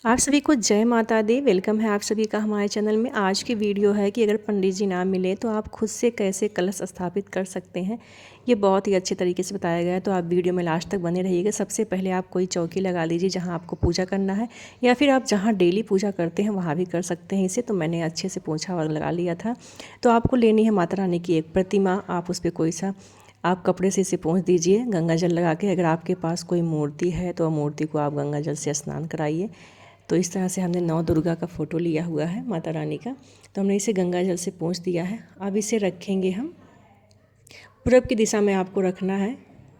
आप सभी को जय माता दी। वेलकम है आप सभी का हमारे चैनल में। आज की वीडियो है कि अगर पंडित जी ना मिले तो आप खुद से कैसे कलश स्थापित कर सकते हैं। ये बहुत ही अच्छे तरीके से बताया गया है, तो आप वीडियो में लास्ट तक बने रहिएगा। सबसे पहले आप कोई चौकी लगा लीजिए जहाँ आपको पूजा करना है, या फिर आप जहाँ डेली पूजा करते हैं वहाँ भी कर सकते हैं इसे। तो मैंने अच्छे से पोंछा लगा लिया था। तो आपको लेनी है माता रानी की एक प्रतिमा। आप उस पर कोई सा आप कपड़े से इसे पोंछ दीजिए गंगा जल लगा के। अगर आपके पास कोई मूर्ति है तो मूर्ति को आप गंगा जल से स्नान कराइए। तो इस तरह से हमने नौ दुर्गा का फ़ोटो लिया हुआ है माता रानी का, तो हमने इसे गंगा जल से पोंछ दिया है। अब इसे रखेंगे हम पूरब की दिशा में। आपको रखना है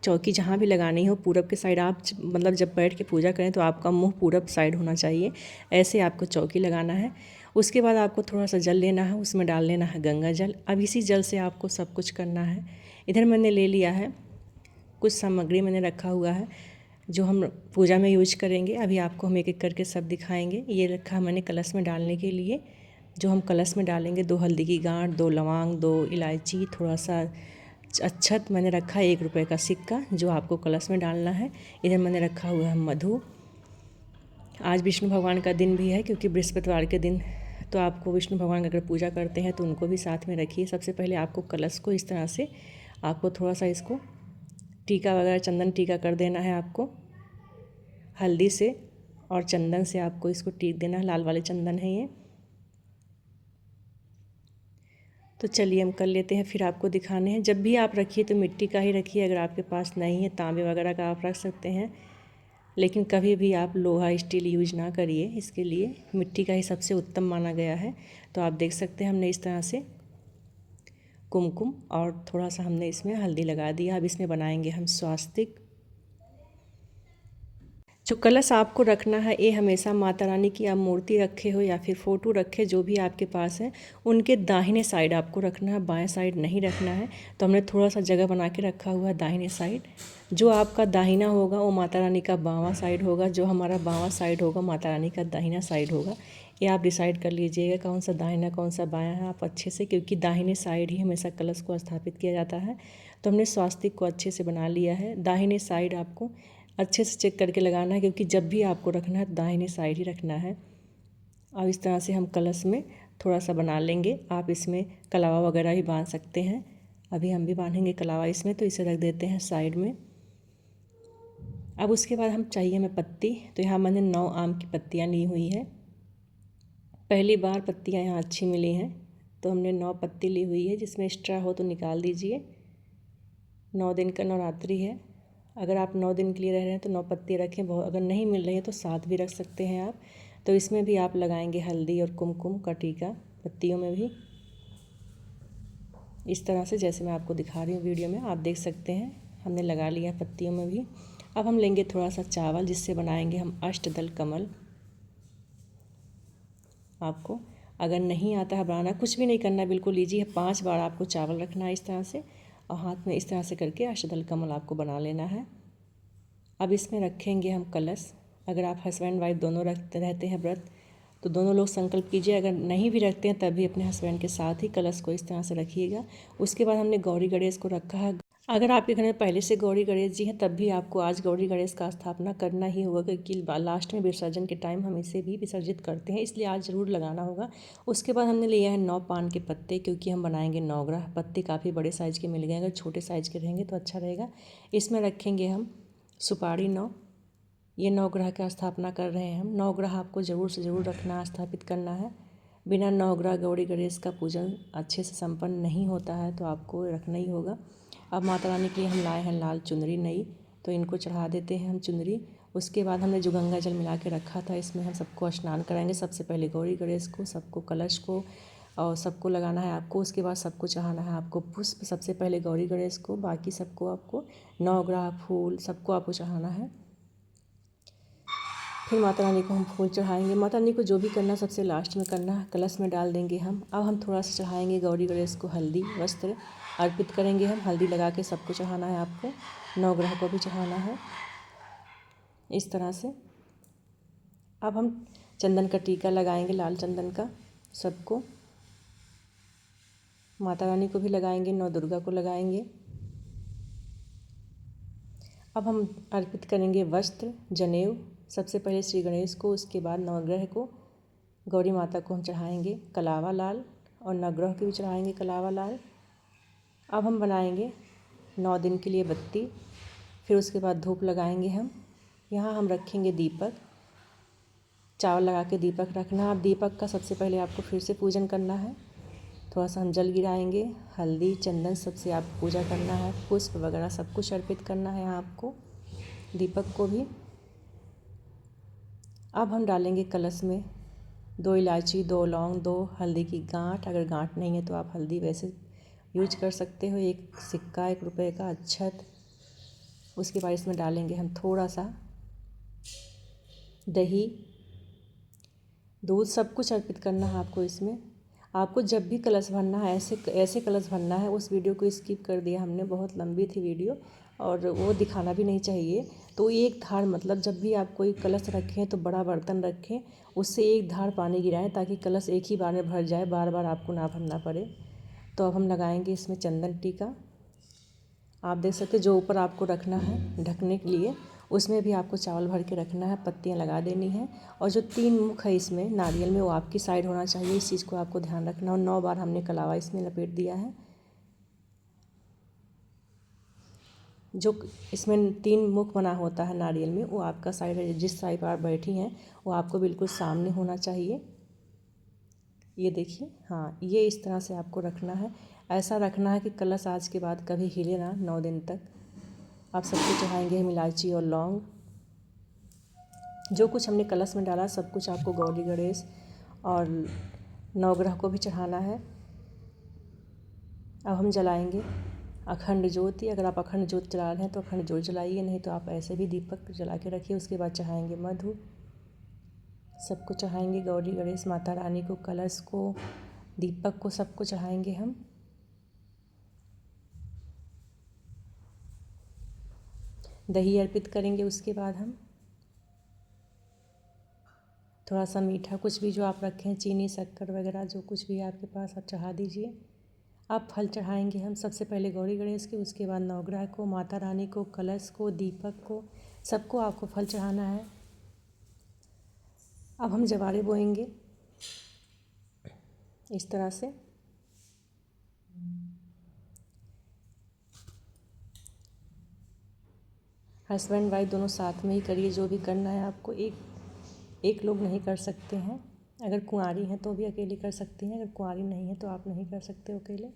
चौकी जहाँ भी लगानी हो पूरब के साइड। आप मतलब जब बैठ के पूजा करें तो आपका मुंह पूरब साइड होना चाहिए, ऐसे आपको चौकी लगाना है। उसके बाद आपको थोड़ा सा जल लेना है, उसमें डाल लेना है गंगा जल। अब इसी जल से आपको सब कुछ करना है। इधर मैंने ले लिया है कुछ सामग्री, मैंने रखा हुआ है जो हम पूजा में यूज करेंगे। अभी आपको हम एक एक करके सब दिखाएंगे। ये रखा मैंने कलश में डालने के लिए। जो हम कलश में डालेंगे 2 हल्दी की गांठ, 2 लौंग, 2 इलायची, थोड़ा सा अक्षत मैंने रखा, 1 रुपये का सिक्का जो आपको कलश में डालना है। इधर मैंने रखा हुआ है मधु। आज विष्णु भगवान का दिन भी है क्योंकि बृहस्पतिवार के दिन तो आपको विष्णु भगवान अगर पूजा करते हैं तो उनको भी साथ में रखिए। सबसे पहले आपको कलश को इस तरह से आपको थोड़ा सा इसको टीका वगैरह चंदन टीका कर देना है। आपको हल्दी से और चंदन से आपको इसको टीक देना है। लाल वाले चंदन है ये। तो चलिए हम कर लेते हैं, फिर आपको दिखाने हैं। जब भी आप रखिए तो मिट्टी का ही रखिए। अगर आपके पास नहीं है तांबे वगैरह का आप रख सकते हैं, लेकिन कभी भी आप लोहा स्टील यूज ना करिए। इसके लिए मिट्टी का ही सबसे उत्तम माना गया है। तो आप देख सकते हैं हमने इस तरह से कुमकुम और थोड़ा सा हमने इसमें हल्दी लगा दिया। अब इसमें बनाएंगे हम स्वास्तिक। जो कलश आपको रखना है ये हमेशा माता रानी की आप मूर्ति रखे हो या फिर फ़ोटो रखे जो भी आपके पास है उनके दाहिने साइड आपको रखना है, बाएं साइड नहीं रखना है। तो हमने थोड़ा सा जगह बना के रखा हुआ है दाहिने साइड। जो आपका दाहिना होगा वो माता रानी का बावां साइड होगा, जो हमारा बावां साइड होगा माता रानी का दाहिना साइड होगा। ये आप डिसाइड कर लीजिएगा कौन सा दाहिना कौन सा बायां है आप अच्छे से, क्योंकि दाहिने साइड ही हमेशा कलश को स्थापित किया जाता है। तो हमने स्वास्तिक को अच्छे से बना लिया है। दाहिने साइड आपको अच्छे से चेक करके लगाना है, क्योंकि जब भी आपको रखना है दाहिने साइड ही रखना है। और इस तरह से हम कलश में थोड़ा सा बना लेंगे। आप इसमें कलावा वगैरह भी बांध सकते हैं। अभी हम भी बांधेंगे कलावा इसमें, तो इसे रख देते हैं साइड में। अब उसके बाद हम चाहिए हमें पत्ती। तो यहाँ मैंने 9 आम की पत्तियाँ ली हुई है। पहली बार पत्तियाँ यहाँ अच्छी मिली हैं तो हमने 9 पत्ती ली हुई है। जिसमें एक्स्ट्रा हो तो निकाल दीजिए। 9 दिन का नवरात्रि है। अगर आप 9 दिन के लिए रह रहे हैं तो 9 पत्ती रखें। बहुत अगर नहीं मिल रही है तो 7 भी रख सकते हैं आप। तो इसमें भी आप लगाएंगे हल्दी और कुमकुम का टीका पत्तियों में भी, इस तरह से जैसे मैं आपको दिखा रही हूँ वीडियो में। आप देख सकते हैं हमने लगा लिया पत्तियों में भी। अब हम लेंगे थोड़ा सा चावल जिससे बनाएंगे हम अष्टदल कमल। आपको अगर नहीं आता है बनाना कुछ भी नहीं करना, बिल्कुल ईजी है। 5 बार आपको चावल रखना है इस तरह से और हाथ में इस तरह से करके अष्टदल कमल आपको बना लेना है। अब इसमें रखेंगे हम कलश। अगर आप हस्बैंड वाइफ दोनों रहते हैं व्रत तो दोनों लोग संकल्प कीजिए। अगर नहीं भी रखते हैं तब भी अपने हस्बैंड के साथ ही कलश को इस तरह से रखिएगा। उसके बाद हमने गौरी गणेश को रखा है। अगर आपके घर में पहले से गौरी गणेश जी हैं तब भी आपको आज गौरी गणेश का स्थापना करना ही होगा, क्योंकि लास्ट में विसर्जन के टाइम हम इसे भी विसर्जित करते हैं, इसलिए आज ज़रूर लगाना होगा। उसके बाद हमने लिया है 9 पान के पत्ते, क्योंकि हम बनाएंगे 9 ग्रह। पत्ते काफ़ी बड़े साइज़ के मिल गए, अगर छोटे साइज़ के रहेंगे तो अच्छा रहेगा। इसमें रखेंगे हम सुपारी 9। ये 9 ग्रह का स्थापना कर रहे हैं हम। 9 ग्रह आपको ज़रूर से ज़रूर रखना, स्थापित करना है। बिना 9 ग्रह गौरी गणेश का पूजन अच्छे से संपन्न नहीं होता है, तो आपको रखना ही होगा। अब माता रानी के लिए हम लाए हैं लाल चुनरी नई, तो इनको चढ़ा देते हैं हम चुनरी। उसके बाद हमने जो गंगा जल मिला के रखा था इसमें हम सबको स्नान कराएंगे। सबसे पहले गौरी गणेश को, सबको कलश को और सबको लगाना है आपको। उसके बाद सबको चढ़ाना है आपको पुष्प। सबसे पहले गौरी गणेश को, बाकी सबको आपको 9 ग्रह फूल सबको आपको चढ़ाना है। फिर माता रानी को हम फूल चढ़ाएंगे। माता रानी को जो भी करना सबसे लास्ट में करना है। कलश में डाल देंगे हम। अब हम थोड़ा सा चढ़ाएंगे गौरी गणेश को हल्दी वस्त्र अर्पित करेंगे हम। हल्दी लगा के सबको चढ़ाना है आपको। 9 ग्रह को भी चढ़ाना है इस तरह से। अब हम चंदन का टीका लगाएंगे, लाल चंदन का सबको। माता रानी को भी लगाएंगे, 9 दुर्गा को लगाएंगे। अब हम अर्पित करेंगे वस्त्र जनेऊ सबसे पहले श्री गणेश को, उसके बाद नवग्रह को, गौरी माता को हम चढ़ाएंगे कलावा लाल और नवग्रह को भी चढ़ाएंगे कलावा लाल। अब हम बनाएंगे 9 दिन के लिए बत्ती, फिर उसके बाद धूप लगाएंगे हम। यहाँ हम रखेंगे दीपक, चावल लगा के दीपक रखना। अब दीपक का सबसे पहले आपको फिर से पूजन करना है। थोड़ा सा हम जल गिराएंगे, हल्दी चंदन सबसे आप पूजा करना है, पुष्प वगैरह सब कुछ अर्पित करना है आपको, दीपक को भी। अब हम डालेंगे कलश में 2 इलायची, 2 लौंग, 2 हल्दी की गांठ। अगर गांठ नहीं है तो आप हल्दी वैसे यूज कर सकते हो। 1 सिक्का 1 रुपये का अक्षत। उसके बाद इसमें डालेंगे हम थोड़ा सा दही, दूध, सब कुछ अर्पित करना है आपको इसमें। आपको जब भी कलश भरना है ऐसे कलश भरना है। उस वीडियो को स्किप कर दिया हमने, बहुत लंबी थी वीडियो और वो दिखाना भी नहीं चाहिए। तो एक धार, मतलब जब भी आप कोई कलश रखें तो बड़ा बर्तन रखें, उससे एक धार पानी गिराएं ताकि कलश एक ही बार में भर जाए, बार बार आपको ना भरना पड़े। तो अब हम लगाएंगे इसमें चंदन टीका। आप देख सकते हैं जो ऊपर आपको रखना है ढकने के लिए, उसमें भी आपको चावल भर के रखना है, पत्तियां लगा देनी है। और जो 3 मुख है इसमें नारियल में, वो आपकी साइड होना चाहिए। इस चीज़ को आपको ध्यान रखना। और 9 बार हमने कलावा इसमें लपेट दिया है। जो इसमें 3 मुख बना होता है नारियल में, वो आपका साइड है, जिस साइड पर आप बैठी हैं वो आपको बिल्कुल सामने होना चाहिए। ये देखिए, हाँ, ये इस तरह से आपको रखना है। ऐसा रखना है कि कलश आज के बाद कभी हिले ना 9 दिन तक। आप सबको चढ़ाएंगे हम इलायची और लौंग। जो कुछ हमने कलश में डाला सब कुछ आपको गौरी गणेश और नवग्रह को भी चढ़ाना है। अब हम जलाएंगे अखंड ज्योति। अगर आप अखंड ज्योति जला रहे हैं तो अखंड ज्योति जलाइए, नहीं तो आप ऐसे भी दीपक जला के रखिए। उसके बाद चढ़ाएंगे मधु, सबको चढ़ाएंगे, गौरी गणेश माता रानी को, कलश को, दीपक को, सबको चढ़ाएंगे हम। दही अर्पित करेंगे। उसके बाद हम थोड़ा सा मीठा, कुछ भी जो आप रखें, चीनी शक्कर वगैरह जो कुछ भी आपके पास आप चढ़ा दीजिए। अब फल चढ़ाएंगे हम सबसे पहले गौरी गणेश के, उसके बाद नवग्रह को, माता रानी को, कलश को, दीपक को, सबको आपको फल चढ़ाना है। अब हम जवारे बोएंगे इस तरह से। हस्बैंड वाइफ दोनों साथ में ही करिए, जो भी करना है आपको। एक लोग नहीं कर सकते हैं। अगर कुंवारी हैं तो भी अकेले कर सकती हैं, अगर कुंवारी नहीं है तो आप नहीं कर सकते अकेले।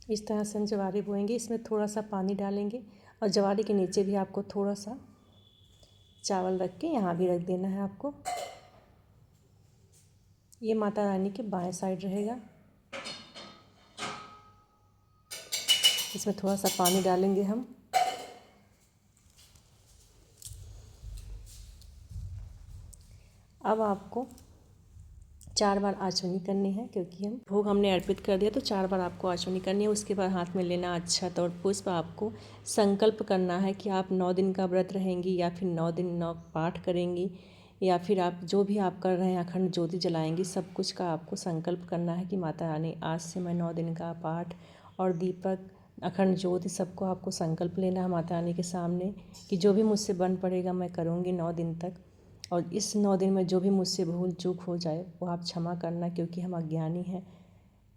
इस तरह से हम जवारे बोएंगे। इसमें थोड़ा सा पानी डालेंगे और जवारे के नीचे भी आपको थोड़ा सा चावल रख के यहाँ भी रख देना है आपको। ये माता रानी के बाएं साइड रहेगा। इसमें थोड़ा सा पानी डालेंगे हम। अब आपको 4 बार आचमनी करनी है, क्योंकि हम भोग हमने अर्पित कर दिया, तो 4 बार आपको आचमनी करनी है। उसके बाद हाथ में लेना अक्षत और पुष्प। आपको संकल्प करना है कि आप 9 दिन का व्रत रहेंगी, या फिर 9 दिन 9 पाठ करेंगी, या फिर आप जो भी आप कर रहे हैं अखंड ज्योति जलाएंगी। सब कुछ का आपको संकल्प करना है कि माता रानी आज से मैं 9 दिन का पाठ और दीपक, अखंड ज्योति, सबको आपको संकल्प लेना है माता रानी के सामने कि जो भी मुझसे बन पड़ेगा मैं करूँगी 9 दिन तक। और इस 9 दिन में जो भी मुझसे भूल चूक हो जाए वो आप क्षमा करना, क्योंकि हम अज्ञानी हैं।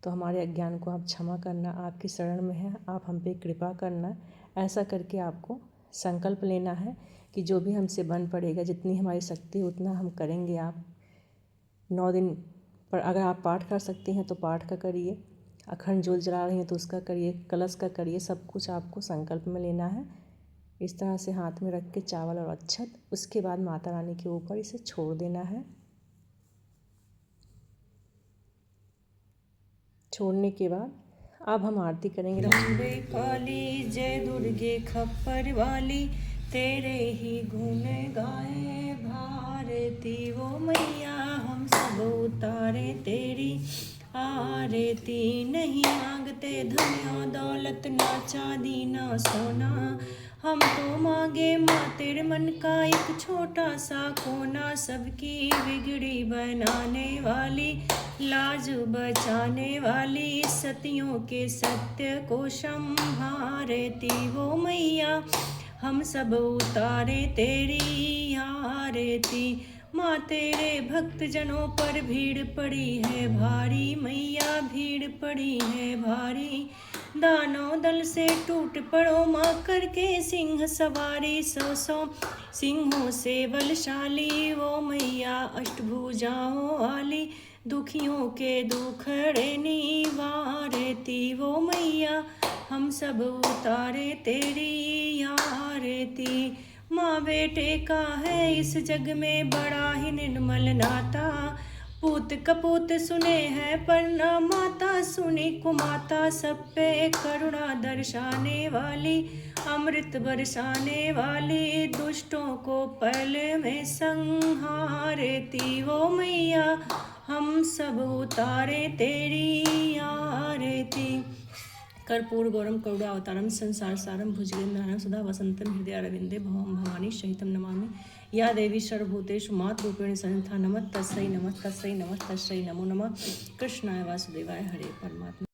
तो हमारे अज्ञान को आप क्षमा करना, आपकी शरण में है, आप हम पे कृपा करना। ऐसा करके आपको संकल्प लेना है कि जो भी हमसे बन पड़ेगा, जितनी हमारी शक्ति उतना हम करेंगे। आप 9 दिन पर अगर आप पाठ कर सकती हैं तो पाठ का करिए, अखंड ज्योत जला रही हैं तो उसका करिए, कलश का करिए। सब कुछ आपको संकल्प में लेना है। इस तरह से हाथ में रख के चावल और अक्षत, उसके बाद माता रानी के ऊपर इसे छोड़ देना है। छोड़ने के बाद अब हम आरती करेंगे। अम्बे काली जय दुर्गे खप्पर वाली, तेरे ही गुण गाए भारती। वो मैया हम सब उतारे तेरी आरती। नहीं मांगते धन और दौलत, ना चांदी ना सोना, हम तो मांगे माँ तेरे मन का एक छोटा सा कोना, सबकी बिगड़ी बनाने वाली, लाज बचाने वाली, सतियों के सत्य को संभारती वो मैया, हम सब उतारे तेरी आरती। माँ तेरे भक्त जनों पर भीड़ पड़ी है भारी, मैया भीड़ पड़ी है भारी, दानव दल से टूट पड़ो माँ करके सिंह सवारी, सौ सौ सिंहों से बलशाली वो मैया, अष्टभुजाओं वाली, दुखियों के दुखड़े निवारती वो मैया, हम सब उतारे तेरी आरती। माँ बेटे का है इस जग में बड़ा ही निर्मल नाता, पूत कपूत सुने हैं पर न माता सुनी कुमाता, सब पे करुणा दर्शाने वाली, अमृत बरसाने वाली, दुष्टों को पल में संहारती वो मैया, हम सब उतारे तेरी आरती। कर्पूर गौरम करुणावतारम संसार सारम भुजगेन्द्रहारम सदा वसंतम हृदय अरविंदे भवम भवानी सहितम नमामि, या देवी सर्वभूतेषु मातृरूपेण संस्था, नमः तस्यै नमः तस्यै नमः तस्यै नमो नमः। कृष्णाय वासुदेवाय हरे परमात्मा।